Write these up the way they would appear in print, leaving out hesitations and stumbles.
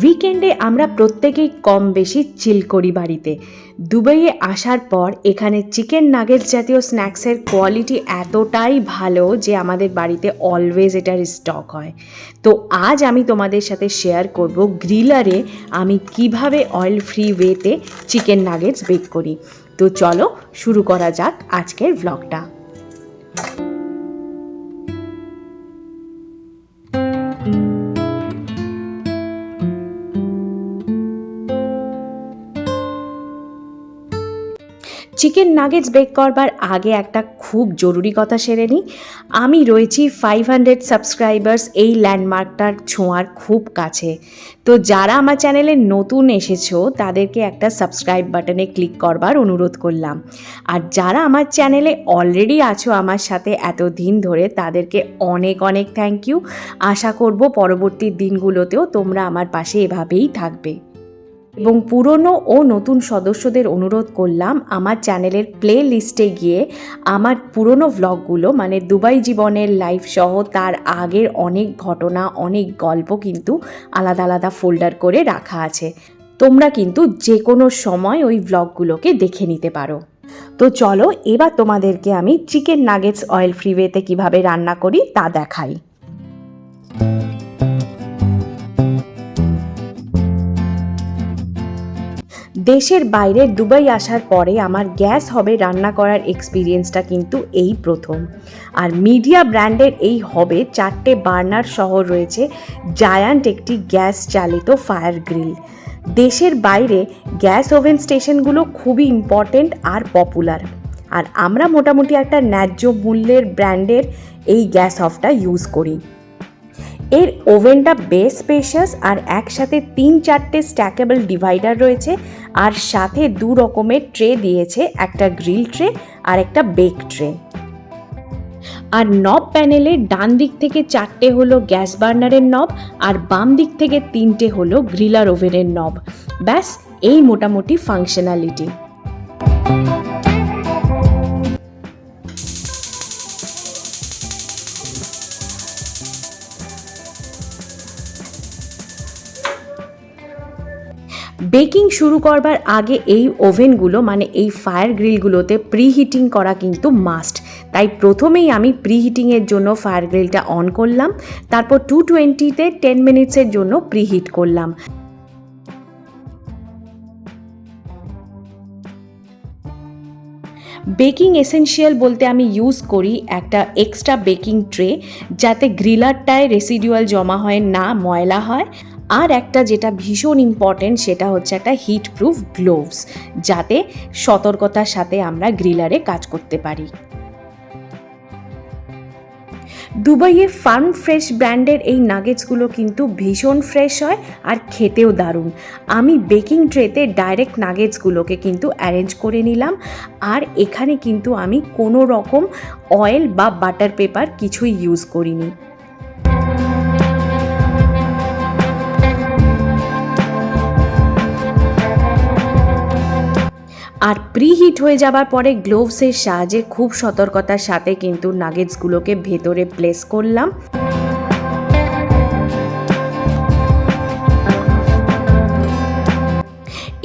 উইকেন্ডে আমরা প্রত্যেকেই কম বেশি চিল করি বাড়িতে। দুবাইয়ে আসার পর এখানে চিকেন নাগেটস জাতীয় স্ন্যাক্সের কোয়ালিটি এতটাই ভালো যে আমাদের বাড়িতে অলওয়েজ এটার স্টক হয়। তো আজ আমি তোমাদের সাথে শেয়ার করব গ্রিলারে আমি কিভাবে অয়েল ফ্রি ওয়েতে চিকেন নাগেটস বেক করি। তো চলো শুরু করা যাক আজকের ভ্লগটা। চিকেন নাগেটস বেক করবার আগে একটা খুব জরুরি কথা সেরে নিই। আমি রয়েছি 500 সাবস্ক্রাইবার্স এই ল্যান্ডমার্কটার ছোঁয়ার খুব কাছে। তো যারা আমার চ্যানেলে নতুন এসেছো তাদেরকে একটা সাবস্ক্রাইব বাটনে ক্লিক করবার অনুরোধ করলাম। আর যারা আমার চ্যানেলে অলরেডি আছো আমার সাথে এতদিন ধরে তাদেরকে অনেক অনেক থ্যাংক ইউ। আশা করব পরবর্তী দিনগুলোতেও তোমরা আমার পাশে এভাবেই থাকবে। এবং পুরনো ও নতুন সদস্যদের অনুরোধ করলাম আমার চ্যানেলের প্লে লিস্টে গিয়ে আমার পুরনো ভ্লগগুলো মানে দুবাই জীবনের লাইফ সহ তার আগের অনেক ঘটনা অনেক গল্প কিন্তু আলাদা আলাদা ফোল্ডার করে রাখা আছে। তোমরা কিন্তু যে কোনো সময় ওই ভ্লগগুলোকে দেখে নিতে পারো। তো চলো এবার তোমাদেরকে আমি চিকেন নাগেটস অয়েল ফ্রি ওয়েতে কীভাবে রান্না করি তা দেখাই। দেশের বাইরে দুবাই আসার পরে আমার গ্যাস হবে রান্না করার এক্সপিরিয়েন্সটা কিন্তু এই প্রথম। আর মিডিয়া ব্র্যান্ডের এই হবে 4টে বার্নার সহ রয়েছে জায়ান্ট একটি গ্যাস চালিত ফায়ার গ্রিল। দেশের বাইরে গ্যাস ওভেন স্টেশনগুলো খুবই ইম্পর্টেন্ট আর পপুলার। আর আমরা মোটামুটি একটা ন্যায্য মূল্যের ব্র্যান্ডের এই গ্যাস অফটা ইউজ করি। এর ওভেনটা বেশ স্পেশাস আর একসাথে 3-4টে স্ট্যাকেবল ডিভাইডার রয়েছে আর সাথে 2 রকমের ট্রে দিয়েছে, একটা গ্রিল ট্রে আর একটা বেক ট্রে। আর নব প্যানেলে ডান দিক থেকে 4টে হলো গ্যাস বার্নারের নব আর বাম দিক থেকে 3টে হলো গ্রিলার ওভেনের নব। ব্যাস এই মোটামুটি ফাংশনালিটি। বেকিং শুরু করবার আগে এই ওভেনগুলো মানে এই ফায়ার গ্রিলগুলোতে প্রিহিটিং করা কিন্তু মাস্ট। তাই প্রথমেই আমি প্রিহিটিংয়ের জন্য ফায়ার গ্রিলটা অন করলাম, তারপর 220-তে 10 মিনিটসের জন্য প্রিহিট করলাম। বেকিং এসেনশিয়াল বলতে আমি ইউজ করি একটা এক্সট্রা বেকিং ট্রে, যাতে গ্রিলারটায় রেসিডুয়াল জমা হয় না, ময়লা হয়। আর একটা যেটা ভীষণ ইম্পর্টেন্ট সেটা হচ্ছে একটা হিট প্রুফ গ্লোভস, যাতে সতর্কতার সাথে আমরা গ্রিলারে কাজ করতে পারি। দুবাইয়ে ফার্ম ফ্রেশ ব্র্যান্ডের এই নাগেটসগুলো কিন্তু ভীষণ ফ্রেশ হয় আর খেতেও দারুণ। আমি বেকিং ট্রেতে ডাইরেক্ট নাগেটসগুলোকে কিন্তু অ্যারেঞ্জ করে নিলাম। আর এখানে কিন্তু আমি কোনো রকম অয়েল বা বাটার পেপার কিছুই ইউজ করিনি। আর প্রিহিট হয়ে যাবার পরে গ্লোভসের সাহায্যে খুব সতর্কতার সাথে কিন্তু নাগেটসগুলোকে ভেতরে প্লেস করলাম।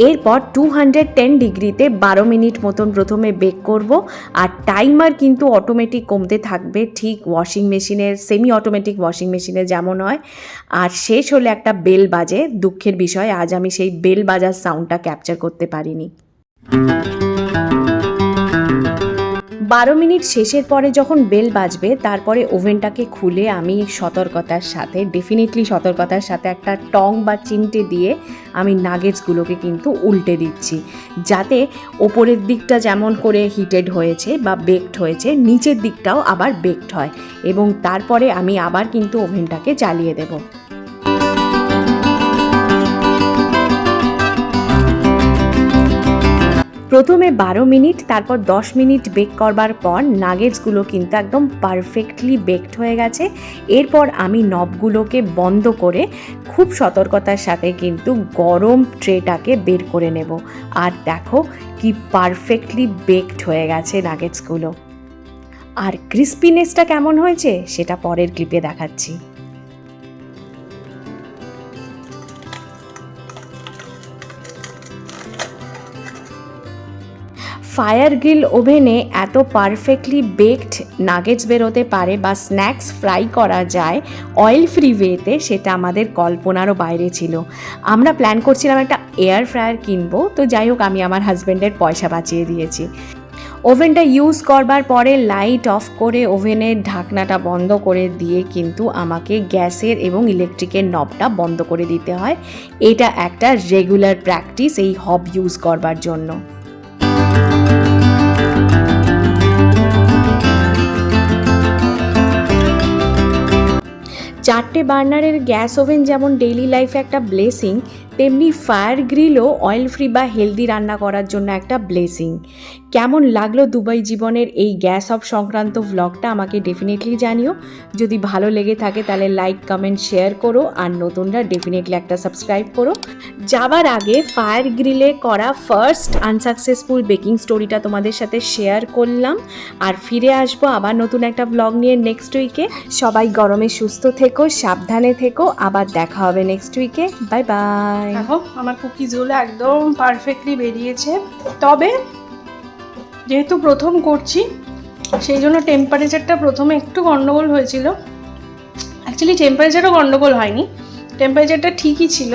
এরপর 210 ডিগ্রিতে 12 মিনিট মতন প্রথমে বেক করব। আর টাইমার কিন্তু অটোমেটিক কমতে থাকবে, ঠিক ওয়াশিং মেশিনের সেমি অটোমেটিক ওয়াশিং মেশিনে যেমন হয়। আর শেষ হলে একটা বেল বাজে। দুঃখের বিষয় আজ আমি সেই বেল বাজার সাউন্ডটা ক্যাপচার করতে পারিনি। 12 মিনিট শেষের পরে যখন বেল বাজবে তারপরে ওভেনটাকে খুলে আমি ডেফিনেটলি সতর্কতার সাথে একটা টং বা চিমটে দিয়ে আমি নাগেটসগুলোকে কিন্তু উল্টে দিচ্ছি, যাতে ওপরের দিকটা যেমন করে হিটেড হয়েছে বা বেকড হয়েছে নিচের দিকটাও আবার বেকড হয়। এবং তারপরে আমি আবার কিন্তু ওভেনটাকে চালিয়ে দেব। প্রথমে 12 মিনিট তারপর 10 মিনিট বেক করবার পর নাগেটসগুলো কিন্তু একদম পারফেক্টলি বেকড হয়ে গেছে। এরপর আমি নবগুলোকে বন্ধ করে খুব সতর্কতার সাথে কিন্তু গরম ট্রেটাকে বের করে নেব। আর দেখো কি পারফেক্টলি বেকড হয়ে গেছে নাগেটসগুলো। আর ক্রিস্পিনেসটা কেমন হয়েছে সেটা পরের ক্লিপে দেখাচ্ছি। ফায়ার গ্রিল ওভেনে এত পারফেক্টলি বেকড নাগেটস বেরোতে পারে বা স্ন্যাক্স ফ্রাই করা যায় অয়েল ফ্রি ওয়েতে, সেটা আমাদের কল্পনারও বাইরে ছিল। আমরা প্ল্যান করছিলাম একটা এয়ার ফ্রায়ার কিনবো, তো যাই হোক আমি আমার হাজব্যান্ডের পয়সা বাঁচিয়ে দিয়েছি। ওভেনটা ইউজ করবার পরে লাইট অফ করে ওভেনের ঢাকনাটা বন্ধ করে দিয়ে কিন্তু আমাকে গ্যাসের এবং ইলেকট্রিকের নবটা বন্ধ করে দিতে হয়। এটা একটা রেগুলার প্র্যাকটিস এই হব ইউজ করবার জন্য। চারটে বার্নারের গ্যাস ওভেন যেমন ডেইলি লাইফে একটা ব্লেসিং, তেমনি ফায়ার গ্রিলও অয়েল ফ্রি বা হেলদি রান্না করার জন্য একটা ব্লেসিং। কেমন লাগলো দুবাই জীবনের এই গ্যাস অফ সংক্রান্ত ভ্লগটা আমাকে ডেফিনেটলি জানিও। যদি ভালো লেগে থাকে তাহলে লাইক কমেন্ট শেয়ার করো, আর নতুনরা ডেফিনেটলি একটা সাবস্ক্রাইব করো। যাবার আগে ফায়ার গ্রিলে করা ফার্স্ট আনসাকসেসফুল বেকিং স্টোরিটা তোমাদের সাথে শেয়ার করলাম, আর ফিরে আসবো আবার নতুন একটা ভ্লগ নিয়ে নেক্সট উইকে। সবাই গরমে সুস্থ থেকো, সাবধানে থেকো, আবার দেখা হবে নেক্সট উইকে। Bye bye. দেখো আমার কুকিজগুলো একদম পারফেক্টলি বেরিয়েছে, তবে যেহেতু প্রথম করছি সেই জন্য টেম্পারেচারটা প্রথমে একটু গন্ডগোল হয়েছিল। অ্যাকচুয়ালি টেম্পারেচারও গন্ডগোল হয়নি, টেম্পারেচারটা ঠিকই ছিল।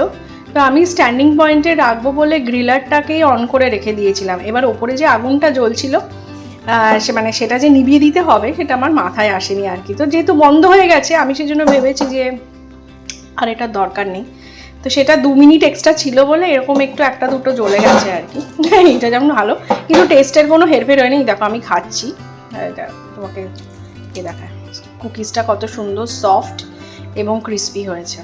তো আমি স্ট্যান্ডিং পয়েন্টে রাখবো বলে গ্রিলারটাকেই অন করে রেখে দিয়েছিলাম। এবার ওপরে যে আগুনটা জ্বলছিল সেটা যে নিভিয়ে দিতে হবে সেটা আমার মাথায় আসেনি আর কি। তো যেহেতু বন্ধ হয়ে গেছে আমি সেজন্য ভেবেছি যে আর এটার দরকার নেই, তো সেটা 2 মিনিট এক্সট্রা ছিল বলে এরকম একটু একটা দুটো জ্বলে গেছে আর কি। এটা যেমন ভালো, কিন্তু টেস্টের কোনো হেরফের হয়নি। দেখো আমি খাচ্ছি, এটা তোমাকে দেখায় কুকিজটা কত সুন্দর সফট এবং ক্রিস্পি হয়েছে।